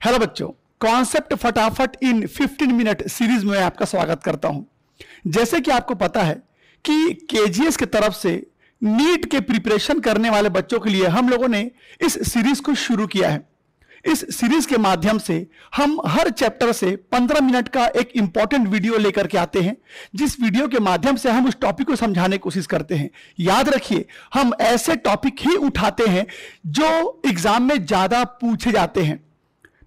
Hello बच्चों, concept फटाफट इन 15 minute series में आपका स्वागत करता हूं। जैसे कि आपको पता है कि केजीएस की तरफ से नीट के प्रिपरेशन करने वाले बच्चों के लिए हम लोगों ने इस सीरीज को शुरू किया है। इस सीरीज के माध्यम से हम हर चैप्टर से 15 मिनट का एक इंपॉर्टेंट वीडियो लेकर के आते हैं, जिस वीडियो के माध्यम से हम उस टॉपिक को समझाने की कोशिश करते हैं। याद रखिए, हम ऐसे टॉपिक ही उठाते हैं जो एग्जाम में ज्यादा पूछे जाते हैं।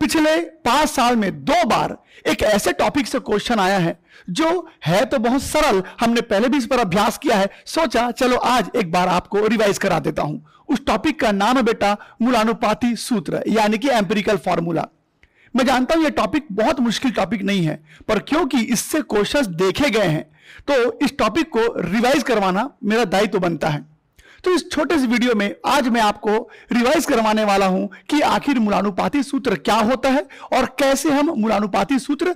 पिछले 5 साल में 2 बार एक ऐसे टॉपिक से क्वेश्चन आया है जो है तो बहुत सरल, हमने पहले भी इस पर अभ्यास किया है, सोचा चलो आज एक बार आपको रिवाइज करा देता हूं। उस टॉपिक का नाम है बेटा मूलानुपाती सूत्र, यानी कि एम्पिरिकल फॉर्मूला। मैं जानता हूं यह टॉपिक बहुत मुश्किल टॉपिक नहीं है, पर क्योंकि इससे क्वेश्चंस देखे गए हैं तो इस टॉपिक को रिवाइज करवाना मेरा दायित्व बनता है। तो इस छोटे से वीडियो में आज मैं आपको रिवाइज करवाने वाला हूं कि आखिर मूलानुपाती सूत्र क्या होता है और कैसे हम मूलानुपाती सूत्र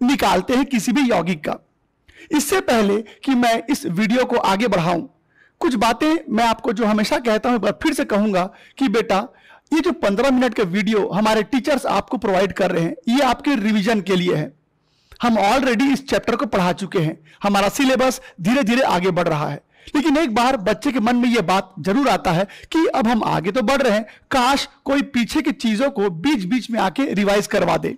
निकालते हैं किसी भी यौगिक का। इससे पहले कि मैं इस वीडियो को आगे बढ़ाऊं, कुछ बातें मैं आपको जो हमेशा कहता हूं फिर से कहूंगा कि बेटा ये जो 15 मिनट का वीडियो हमारे टीचर्स आपको प्रोवाइड कर रहे हैं, ये आपके रिवीजन के लिए है। हम ऑलरेडी इस चैप्टर को पढ़ा चुके हैं, हमारा सिलेबस धीरे धीरे आगे बढ़ रहा है। लेकिन एक बार बच्चे के मन में यह बात जरूर आता है कि अब हम आगे तो बढ़ रहे हैं, काश कोई पीछे की चीजों को बीच बीच में आके रिवाइज करवा दे।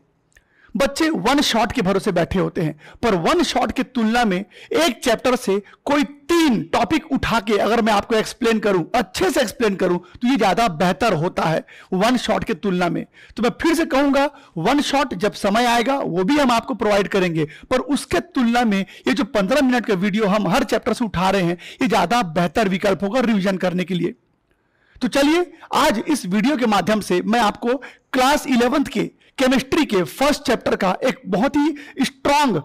बच्चे वन शॉट के भरोसे बैठे होते हैं, पर वन शॉट की तुलना में एक चैप्टर से कोई 3 टॉपिक उठा के अगर मैं आपको एक्सप्लेन करूं, अच्छे से एक्सप्लेन करूं, तो ये ज्यादा बेहतर होता है वन शॉट की तुलना में। तो मैं फिर से कहूंगा, वन शॉट जब समय आएगा वो भी हम आपको प्रोवाइड करेंगे, पर उसके तुलना में ये जो 15 मिनट का वीडियो हम हर चैप्टर से उठा रहे हैं, ये ज्यादा बेहतर विकल्प होगा रिविजन करने के लिए। तो चलिए आज इस वीडियो के माध्यम से मैं आपको क्लास 11th के केमिस्ट्री के फर्स्ट चैप्टर का एक बहुत ही स्ट्रांग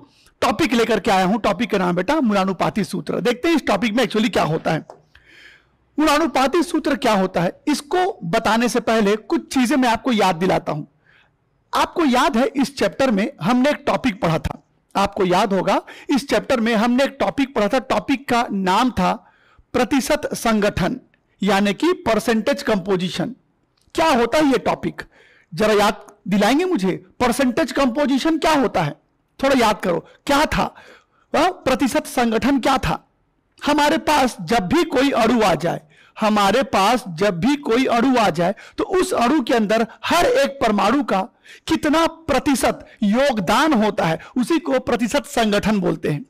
टॉपिक लेकर के आया हूं। टॉपिक का नाम बेटा मूलानुपाती सूत्र। देखते हैं इस टॉपिक में एक्चुअली क्या होता है। मूलानुपाती सूत्र क्या होता है, इसको बताने से पहले कुछ चीजें मैं आपको याद दिलाता हूं। आपको याद है इस चैप्टर में हमने एक टॉपिक पढ़ा था, आपको याद होगा इस चैप्टर में हमने एक टॉपिक पढ़ा था। टॉपिक का नाम था प्रतिशत संगठन, यानी कि परसेंटेज कंपोजिशन। क्या होता है ये टॉपिक, जरा याद दिलाएंगे मुझे? परसेंटेज कंपोजिशन क्या होता है, थोड़ा याद करो। क्या था वह प्रतिशत संगठन? क्या था? हमारे पास जब भी कोई अणु आ जाए, हमारे पास जब भी कोई अणु आ जाए तो उस अणु के अंदर हर एक परमाणु का कितना प्रतिशत योगदान होता है, उसी को प्रतिशत संगठन बोलते हैं।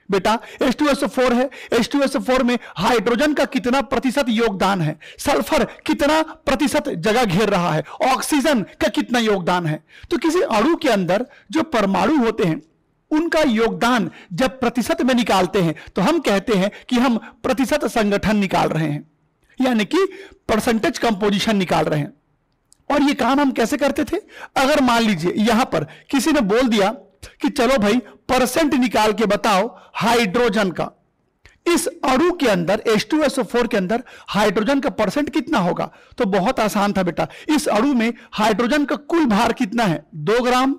बेटा H2SO4 है, H2SO4 में हाइड्रोजन का कितना प्रतिशत योगदान है, सल्फर कितना प्रतिशत जगह घेर रहा है, ऑक्सीजन का कितना योगदान है। तो किसी अणु के अंदर जो परमाणु होते हैं उनका योगदान जब प्रतिशत में निकालते हैं तो हम कहते हैं कि हम प्रतिशत संगठन निकाल रहे हैं, यानी कि परसेंटेज कंपोजिशन निकाल रहे हैं। और ये काम हम कैसे करते थे? अगर मान लीजिए यहां पर किसी ने बोल दिया कि चलो भाई परसेंट निकाल के बताओ हाइड्रोजन का, इस अणु के अंदर H2SO4 के अंदर हाइड्रोजन का परसेंट कितना होगा, तो बहुत आसान था बेटा। इस अणु में हाइड्रोजन का कुल भार कितना है? 2 ग्राम।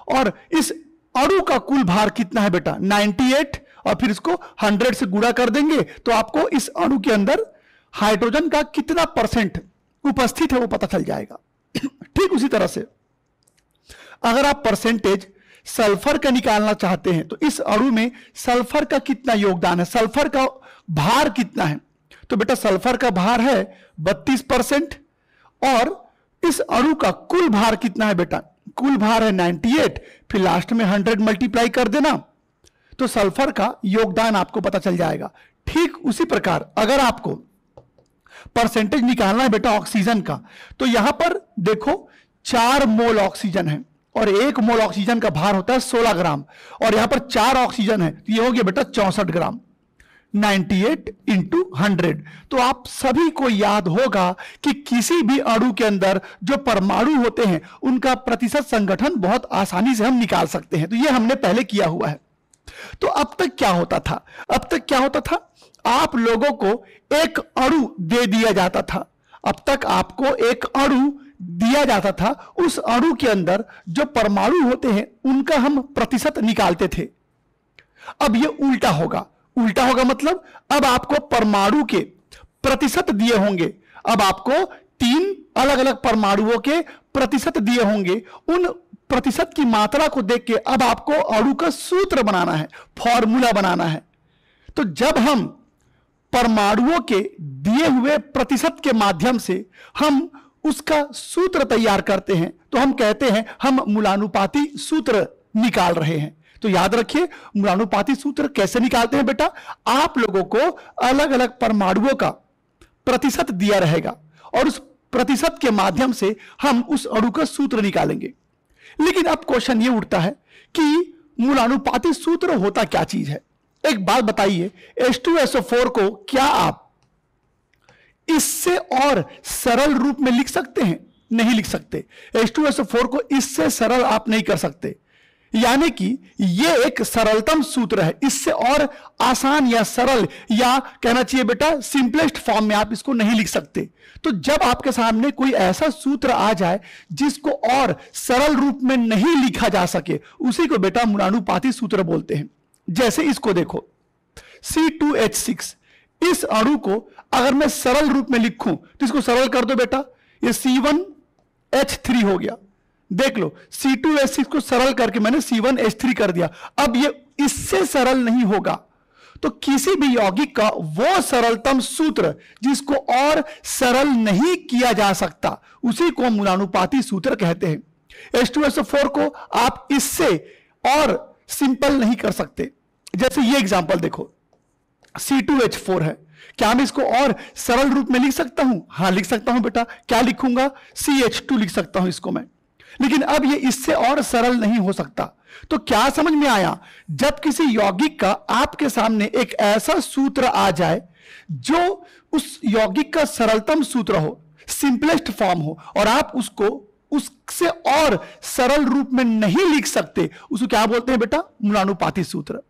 और इस अणु का कुल भार कितना है बेटा? 98। और फिर इसको 100 से गुणा कर देंगे तो आपको इस अणु के अंदर हाइड्रोजन का कितना परसेंट उपस्थित है वो पता चल जाएगा। ठीक उसी तरह से अगर आप परसेंटेज सल्फर का निकालना चाहते हैं तो इस अणु में सल्फर का कितना योगदान है, सल्फर का भार कितना है, तो बेटा सल्फर का भार है 32%। और इस अणु का कुल भार कितना है बेटा? कुल भार है 98, फिर लास्ट में 100 मल्टीप्लाई कर देना तो सल्फर का योगदान आपको पता चल जाएगा। ठीक उसी प्रकार अगर आपको परसेंटेज निकालना है बेटा ऑक्सीजन का, तो यहां पर देखो 4 मोल ऑक्सीजन है और 1 मोल ऑक्सीजन का भार होता है 16 ग्राम, और यहां पर 4 ऑक्सीजन है तो ये हो गया बेटा 64 ग्राम। 98 इंटू 100। तो आप सभी को याद होगा कि किसी भी अणु के अंदर जो परमाणु होते हैं उनका प्रतिशत संगठन बहुत आसानी से हम निकाल सकते हैं। तो ये हमने पहले किया हुआ है। तो अब तक क्या होता था? अब तक क्या होता था, आप लोगों को एक अणु दे दिया जाता था। अब तक आपको एक अणु दिया जाता था, उस अणु के अंदर जो परमाणु होते हैं उनका हम प्रतिशत निकालते थे। अब ये उल्टा होगा। उल्टा होगा मतलब अब आपको परमाणु के प्रतिशत दिए होंगे, अब आपको 3 अलग अलग परमाणुओं के प्रतिशत दिए होंगे। उन प्रतिशत की मात्रा को देख के अब आपको अणु का सूत्र बनाना है, फॉर्मूला बनाना है। तो जब हम परमाणुओं के दिए हुए प्रतिशत के माध्यम से हम उसका सूत्र तैयार करते हैं तो हम कहते हैं हम मूलानुपाती सूत्र निकाल रहे हैं। तो याद रखिए, मूलानुपाती सूत्र कैसे निकालते हैं बेटा? आप लोगों को अलग अलग परमाणुओं का प्रतिशत दिया रहेगा और उस प्रतिशत के माध्यम से हम उस अणु का सूत्र निकालेंगे। लेकिन अब क्वेश्चन ये उठता है कि मूलानुपाती सूत्र होता क्या चीज है? एक बात बताइए, H2SO4 को क्या आप इससे और सरल रूप में लिख सकते हैं? नहीं लिख सकते। H2SO4 को इससे सरल आप नहीं कर सकते, यानी कि यह एक सरलतम सूत्र है। इससे और आसान या सरल या कहना चाहिए बेटा सिंपलेस्ट फॉर्म में आप इसको नहीं लिख सकते। तो जब आपके सामने कोई ऐसा सूत्र आ जाए जिसको और सरल रूप में नहीं लिखा जा सके, उसी को बेटा मूलानुपाती सूत्र बोलते हैं। जैसे इसको देखो, C2H6, इस अणु को अगर मैं सरल रूप में लिखूं तो इसको सरल कर दो बेटा, ये C1H3 हो गया। देख लो, C2H6 को सरल करके मैंने C1H3 कर दिया। अब ये इससे सरल नहीं होगा, तो किसी भी यौगिक का वो सरलतम सूत्र जिसको और सरल नहीं किया जा सकता, उसी को मूलानुपाती सूत्र कहते हैं। H2SO4 को आप इससे और सिंपल नहीं कर सकते। जैसे ये एग्जांपल देखो, C2H4 है, क्या मैं इसको और सरल रूप में लिख सकता हूं? हां लिख सकता हूं बेटा। क्या लिखूंगा? CH2 लिख सकता हूं इसको मैं। लेकिन अब ये इससे और सरल नहीं हो सकता। तो क्या समझ में आया? जब किसी यौगिक का आपके सामने एक ऐसा सूत्र आ जाए जो उस यौगिक का सरलतम सूत्र हो, सिंपलेस्ट फॉर्म हो, और आप उसको उससे और सरल रूप में नहीं लिख सकते, उसको क्या बोलते हैं बेटा? मूलानुपाती सूत्र।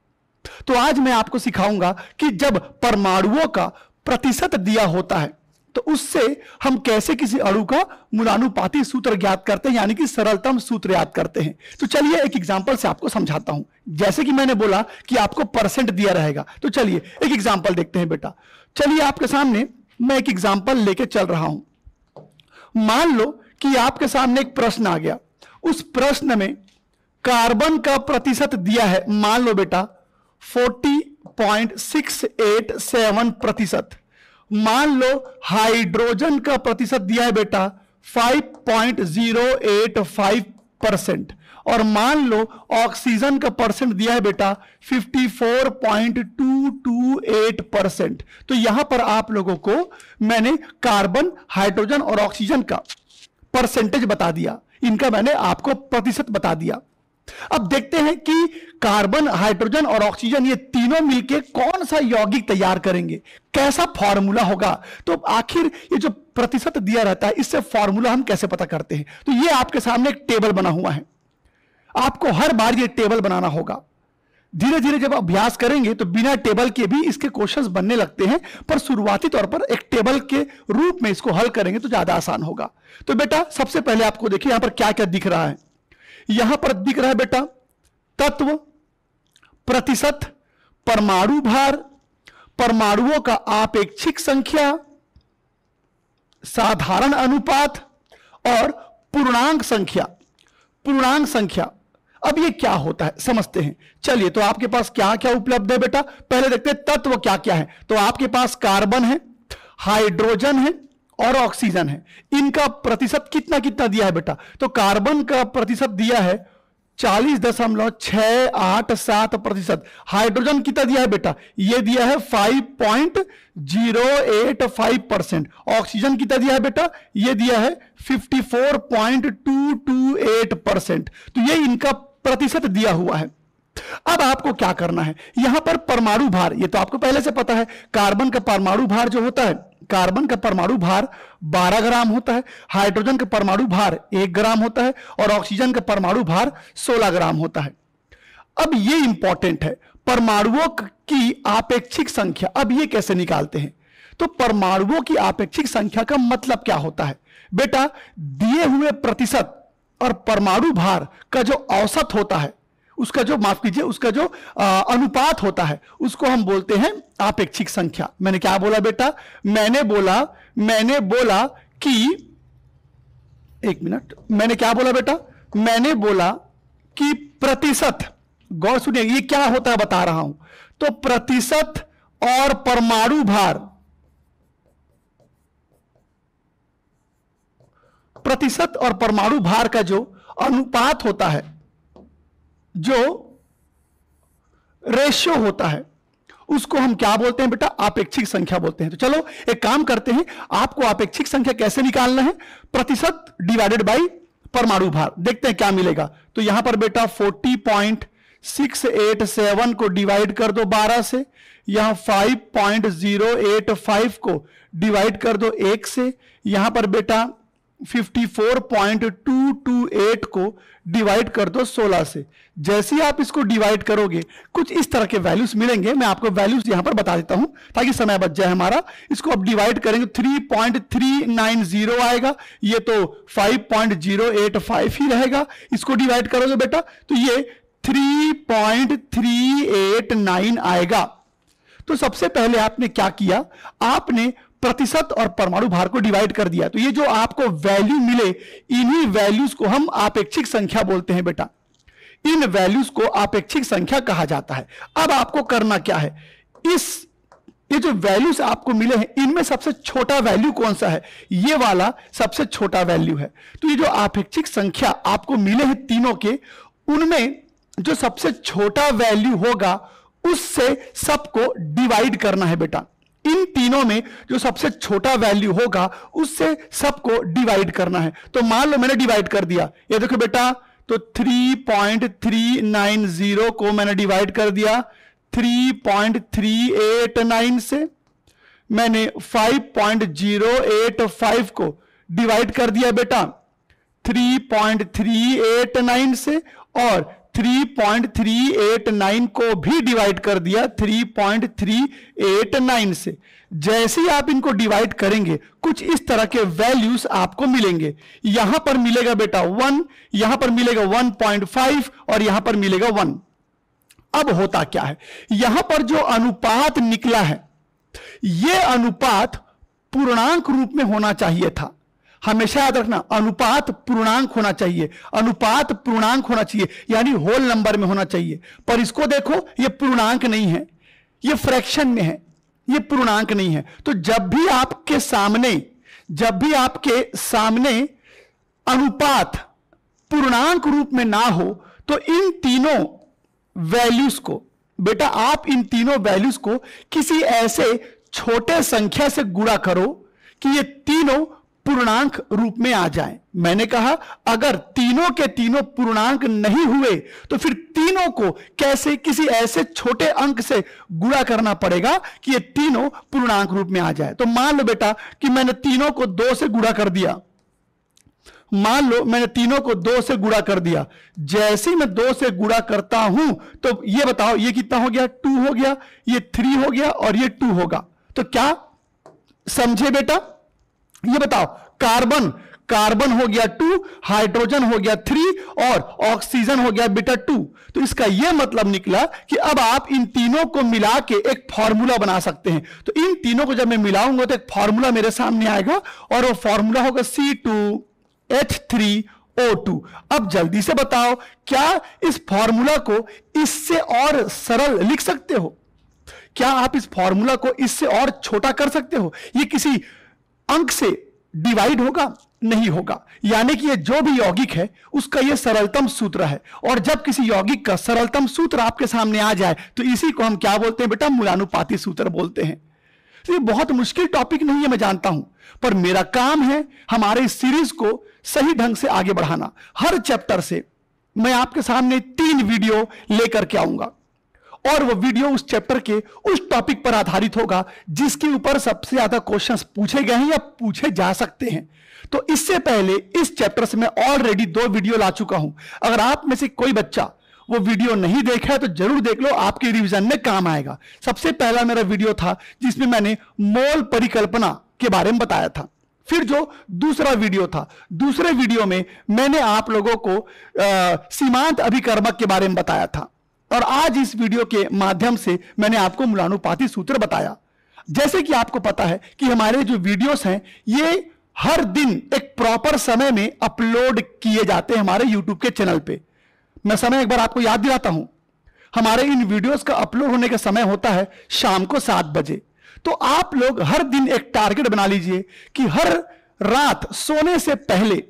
तो आज मैं आपको सिखाऊंगा कि जब परमाणुओं का प्रतिशत दिया होता है तो उससे हम कैसे किसी अणु का मूलानुपाती सूत्र ज्ञात करते हैं, यानी कि सरलतम सूत्र याद करते हैं। तो चलिए एक एग्जांपल से आपको समझाता हूं। जैसे कि मैंने बोला कि आपको परसेंट दिया रहेगा, तो चलिए एक एग्जांपल देखते हैं बेटा। चलिए आपके सामने मैं एक एग्जांपल लेके चल रहा हूं। मान लो कि आपके सामने एक प्रश्न आ गया। उस प्रश्न में कार्बन का प्रतिशत दिया है, मान लो बेटा 40.687%। मान लो हाइड्रोजन का प्रतिशत दिया है बेटा 5.085%, और मान लो ऑक्सीजन का परसेंट दिया है बेटा 54.228%। तो यहां पर आप लोगों को मैंने कार्बन, हाइड्रोजन और ऑक्सीजन का परसेंटेज बता दिया, इनका मैंने आपको प्रतिशत बता दिया। अब देखते हैं कि कार्बन, हाइड्रोजन और ऑक्सीजन ये तीनों मिलके कौन सा यौगिक तैयार करेंगे, कैसा फॉर्मूला होगा। तो आखिर ये जो प्रतिशत दिया रहता है, इससे फॉर्मूला हम कैसे पता करते हैं? तो ये आपके सामने एक टेबल बना हुआ है, आपको हर बार ये टेबल बनाना होगा। धीरे धीरे जब अभ्यास करेंगे तो बिना टेबल के भी इसके क्वेश्चंस बनने लगते हैं, पर शुरुआती तौर पर एक टेबल के रूप में इसको हल करेंगे तो ज्यादा आसान होगा। तो बेटा सबसे पहले आपको देखिए यहां पर क्या क्या दिख रहा है। यहां पर दिख रहा है बेटा तत्व, प्रतिशत, परमाणु भार, परमाणुओं का आपेक्षिक संख्या, साधारण अनुपात और पूर्णांक संख्या। पूर्णांक संख्या, अब ये क्या होता है समझते हैं। चलिए, तो आपके पास क्या क्या उपलब्ध है बेटा, पहले देखते हैं तत्व क्या क्या है। तो आपके पास कार्बन है, हाइड्रोजन है और ऑक्सीजन है। इनका प्रतिशत कितना कितना दिया है बेटा? तो कार्बन का प्रतिशत दिया है 40.687%। हाइड्रोजन कितना दिया है बेटा? ये दिया है 5.085%। ऑक्सीजन कितना दिया है बेटा? ये दिया है 54.228%। तो ये इनका प्रतिशत दिया हुआ है। अब आपको क्या करना है, यहां पर परमाणु भार, ये तो आपको पहले से पता है। कार्बन का परमाणु भार जो होता है, कार्बन का परमाणु भार 12 ग्राम होता है, हाइड्रोजन का परमाणु भार 1 ग्राम होता है और ऑक्सीजन का परमाणु भार 16 ग्राम होता है। अब ये इंपॉर्टेंट है, परमाणुओं की आपेक्षिक संख्या। अब ये कैसे निकालते हैं? तो परमाणुओं की आपेक्षिक संख्या का मतलब क्या होता है बेटा? दिए हुए प्रतिशत और परमाणु भार का जो औसत होता है, उसका जो, माफ कीजिए, उसका जो अनुपात होता है, उसको हम बोलते हैं आपेक्षिक संख्या। मैंने क्या बोला बेटा? मैंने बोला कि एक मिनट, मैंने क्या बोला बेटा? मैंने बोला कि प्रतिशत, गौर सुनिए, ये क्या होता है बता रहा हूं। तो प्रतिशत और परमाणु भार, प्रतिशत और परमाणु भार का जो अनुपात होता है, जो रेशियो होता है, उसको हम क्या बोलते हैं बेटा? आपेक्षिक संख्या बोलते हैं। तो चलो एक काम करते हैं, आपको आपेक्षिक संख्या कैसे निकालना है? प्रतिशत डिवाइडेड बाय परमाणु भार, देखते हैं क्या मिलेगा। तो यहां पर बेटा 40.687 को डिवाइड कर दो 12 से, यहां 5.085 को डिवाइड कर दो 1 से, यहां पर बेटा 54.228 को डिवाइड कर दो 16 से। जैसे ही आप इसको डिवाइड करोगे कुछ इस तरह के वैल्यूज मिलेंगे। मैं आपको वैल्यूज यहां पर बता देता हूं ताकि समय बच जाए हमारा। इसको अब डिवाइड करेंगे 3.390 आएगा, ये तो 5.085 ही रहेगा। इसको डिवाइड करोगे बेटा तो ये 3.389 आएगा। तो सबसे पहले आपने क्या किया? आपने प्रतिशत और परमाणु भार को डिवाइड कर दिया। तो ये जो आपको वैल्यू मिले, इन्हीं वैल्यूज को हम आपेक्षिक संख्या बोलते हैं बेटा। इन वैल्यूज को आपेक्षिक संख्या कहा जाता है। अब आपको करना क्या है? ये जो वैल्यूज आपको मिले हैं, इनमें सबसे छोटा वैल्यू कौन सा है? ये वाला सबसे छोटा वैल्यू है। तो ये जो आपेक्षिक संख्या आपको मिले हैं तीनों के, उनमें जो सबसे छोटा वैल्यू होगा उससे सबको डिवाइड करना है बेटा। इन तीनों में जो सबसे छोटा वैल्यू होगा उससे सबको डिवाइड करना है। तो मान लो मैंने डिवाइड कर दिया, ये देखो बेटा, तो 3.390 को मैंने डिवाइड कर दिया 3.389 से, मैंने 5.085 को डिवाइड कर दिया बेटा 3.389 से, और 3.389 को भी डिवाइड कर दिया 3.389 से। जैसे ही आप इनको डिवाइड करेंगे कुछ इस तरह के वैल्यूज आपको मिलेंगे। यहां पर मिलेगा बेटा 1, यहां पर मिलेगा 1.5 और यहां पर मिलेगा 1। अब होता क्या है? यहां पर जो अनुपात निकला है, यह अनुपात पूर्णांक रूप में होना चाहिए था। हमेशा याद रखना, अनुपात पूर्णांक होना चाहिए, अनुपात पूर्णांक होना चाहिए, यानी होल नंबर में होना चाहिए। पर इसको देखो, यह पूर्णांक नहीं है, यह फ्रैक्शन में है, यह पूर्णांक नहीं है। तो जब भी आपके सामने अनुपात पूर्णांक रूप में ना हो, तो इन तीनों वैल्यूज को बेटा, आप इन तीनों वैल्यूज को किसी ऐसे छोटे संख्या से गुणा करो कि ये तीनों पूर्णांक रूप में आ जाए। मैंने कहा अगर तीनों के तीनों पूर्णांक नहीं हुए तो फिर तीनों को कैसे किसी ऐसे छोटे अंक से गुणा करना पड़ेगा कि ये तीनों पूर्णांक रूप में आ जाए। तो मान लो बेटा कि मैंने तीनों को 2 से गुणा कर दिया, मान लो मैंने तीनों को 2 से गुणा कर दिया। जैसे ही मैं 2 से गुणा करता हूं तो ये बताओ ये कितना हो गया? 2 हो गया, ये 3 हो गया और ये 2 होगा। तो क्या समझे बेटा? ये बताओ, कार्बन हो गया 2, हाइड्रोजन हो गया 3 और ऑक्सीजन हो गया बेटा 2। तो इसका यह मतलब निकला कि अब आप इन तीनों को मिला के एक फॉर्मूला बना सकते हैं। तो इन तीनों को जब मैं मिलाऊंगा तो एक फॉर्मूला मेरे सामने आएगा और वो फॉर्मूला होगा C2H3O2। अब जल्दी से बताओ, क्या इस फॉर्मूला को इससे और सरल लिख सकते हो? क्या आप इस फॉर्मूला को इससे और छोटा कर सकते हो? ये किसी अंक से डिवाइड होगा? नहीं होगा। यानी कि ये जो भी यौगिक है उसका ये सरलतम सूत्र है, और जब किसी यौगिक का सरलतम सूत्र आपके सामने आ जाए तो इसी को हम क्या बोलते हैं बेटा? मूलानुपाती सूत्र बोलते हैं। तो ये बहुत मुश्किल टॉपिक नहीं है, मैं जानता हूं, पर मेरा काम है हमारे इस सीरीज को सही ढंग से आगे बढ़ाना। हर चैप्टर से मैं आपके सामने 3 वीडियो लेकर के आऊंगा, और वो वीडियो उस चैप्टर के उस टॉपिक पर आधारित होगा जिसके ऊपर सबसे ज्यादा क्वेश्चंस पूछे गए हैं या पूछे जा सकते हैं। तो इससे पहले इस चैप्टर से मैं ऑलरेडी 2 वीडियो ला चुका हूं। अगर आप में से कोई बच्चा वो वीडियो नहीं देखा है तो जरूर देख लो, आपके रिवीजन में काम आएगा। सबसे पहला मेरा वीडियो था जिसमें मैंने मोल परिकल्पना के बारे में बताया था। फिर जो दूसरा वीडियो था, दूसरे वीडियो में मैंने आप लोगों को सीमांत अभिकर्मक के बारे में बताया था, और आज इस वीडियो के माध्यम से मैंने आपको मूलानुपाती सूत्र बताया। जैसे कि आपको पता है कि हमारे जो वीडियोस हैं ये हर दिन एक प्रॉपर समय में अपलोड किए जाते हैं हमारे YouTube के चैनल पे। मैं समय एक बार आपको याद दिलाता हूं, हमारे इन वीडियोस का अपलोड होने का समय होता है शाम को 7 बजे। तो आप लोग हर दिन एक टारगेट बना लीजिए कि हर रात सोने से पहले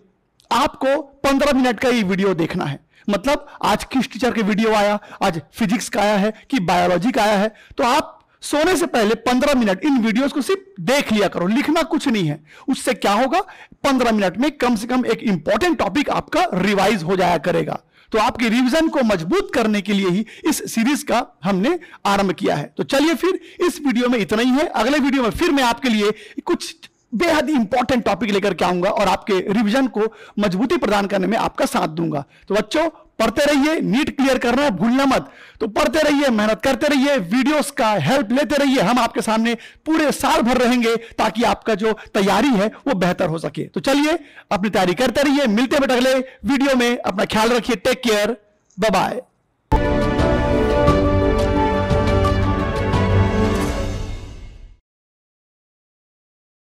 आपको 15 मिनट का ये वीडियो देखना है। मतलब आज किस टीचर के वीडियो आया, आज फिजिक्स का आया है कि बायोलॉजी का आया है, तो आप सोने से पहले 15 मिनट इन वीडियोस को सिर्फ देख लिया करो, लिखना कुछ नहीं है। उससे क्या होगा, 15 मिनट में कम से कम एक इंपॉर्टेंट टॉपिक आपका रिवाइज हो जाया करेगा। तो आपके रिवीजन को मजबूत करने के लिए ही इस सीरीज का हमने आरंभ किया है। तो चलिए फिर इस वीडियो में इतना ही है। अगले वीडियो में फिर मैं आपके लिए कुछ बेहद इंपॉर्टेंट टॉपिक लेकर के आऊंगा और आपके रिवीजन को मजबूती प्रदान करने में आपका साथ दूंगा। तो बच्चों पढ़ते रहिए, नीट क्लियर करना है भूलना मत। तो पढ़ते रहिए, मेहनत करते रहिए, वीडियोस का हेल्प लेते रहिए। हम आपके सामने पूरे साल भर रहेंगे ताकि आपका जो तैयारी है वो बेहतर हो सके। तो चलिए अपनी तैयारी करते रहिए, मिलते हैं अगले वीडियो में। अपना ख्याल रखिए, टेक केयर, बाय बाय।